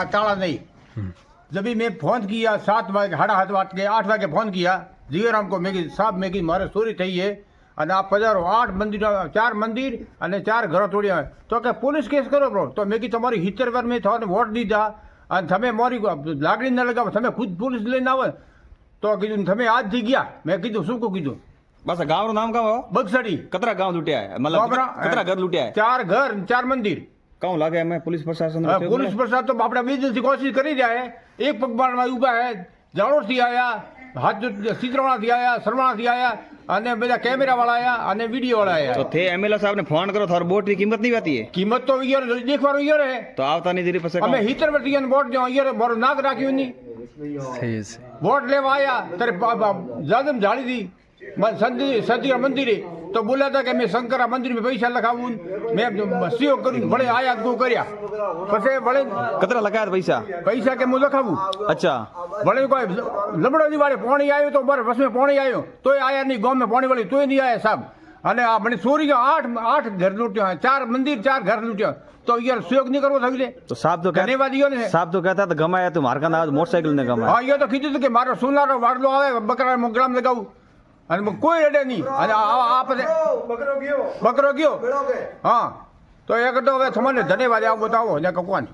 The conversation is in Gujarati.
ताला नहीं। जब भी मैं फोन किया 7 वागे 7:30 के 8 वागे फोन किया जीवराम को मैं साहब मैं मारे चोरी थी है અને આ પધારો 8 મંદિર 4 મંદિર અને 4 ઘરો તોડ્યા તો કે પોલીસ કેસ કરો બ્રો તો મેં કીધું તમારી 70 વાર મેં તમને વોટ દીધા અને તમે મારી લાગણી ન લગાવો તમે ખુદ પોલીસ લઈને આવો તો કીધું તમે આજથી ગયા મેં કીધું શું કીધું બસ ગામનું નામ કાં બગસડી કતરા ગામ લૂટ્યા મતલબ કતરા ઘર લૂટ્યા 4 ઘર 4 મંદિર કાં લાગે અમે પોલીસ પ્રશાસન પોલીસ પ્રશાસન તો આપણે 2 દિનથી કોશિશ કરી રહ્યા है एक પગબારમાં ઊભા है જાડોરથી આયા હાથ સિદ્રવાણાથી આયા સરવાણાથી આયા અને બધા કેમેરાવાળા આયા અને વિડીયોવાળા આયા તો તે એમએલએ સાહેબને ફોન કરો થાર બોટની કિંમત નહીં વાતી કિંમત તો ઈયર દેખવાનો ઈયર હે તો આવતા નહીં દીરી પાસે અમે 70 વર્ષથી બોટ જો ઈયર મારો નાક રાખ્યું નહીં સહી છે બોટ લેવા આયા ત્યારે જાદમ જાળી દી સતી મંદિરે તો બોલ્યા હતા કે મેં શંકરા મંદિર में પૈસા લખાવું મેં સહયોગ કર્યું ભલે આયા તું કર્યા પછી ભલે કતરા લગાયા પૈસા કે હું લખાવું અચ્છા ભલે કોઈ લબડો દિવાળે પાણી આવ્યું તો બરાબર બસમાં પાણી આવ્યું તોય આયા નહીં ગામમાં પાણી વાળી તોય નહીં આયા સાહેબ અને આ મને ચોરી 8 ઘર લૂટ્યા 4 મંદિર 4 ઘર લૂટ્યા તો યાર સહયોગ નહીં કરવો થયું લે તો સાહેબ તો ધન્યવાદ ઈયો ને સાહેબ તો કહેતા હતા ગમાયા તું મારકા ના મોટરસાઇકલ ને ગમાયા હા ઈયો તો કીધું હતું કે મારો સોનારો વાડલો આવે બકરા મોગરામ લગાવું અને કોઈ રેડે નહીં અને આ પછી બકરો ગયો હા તો એક તો હવે તમને ધન્યવાદ આવો બતાવો ને કોણ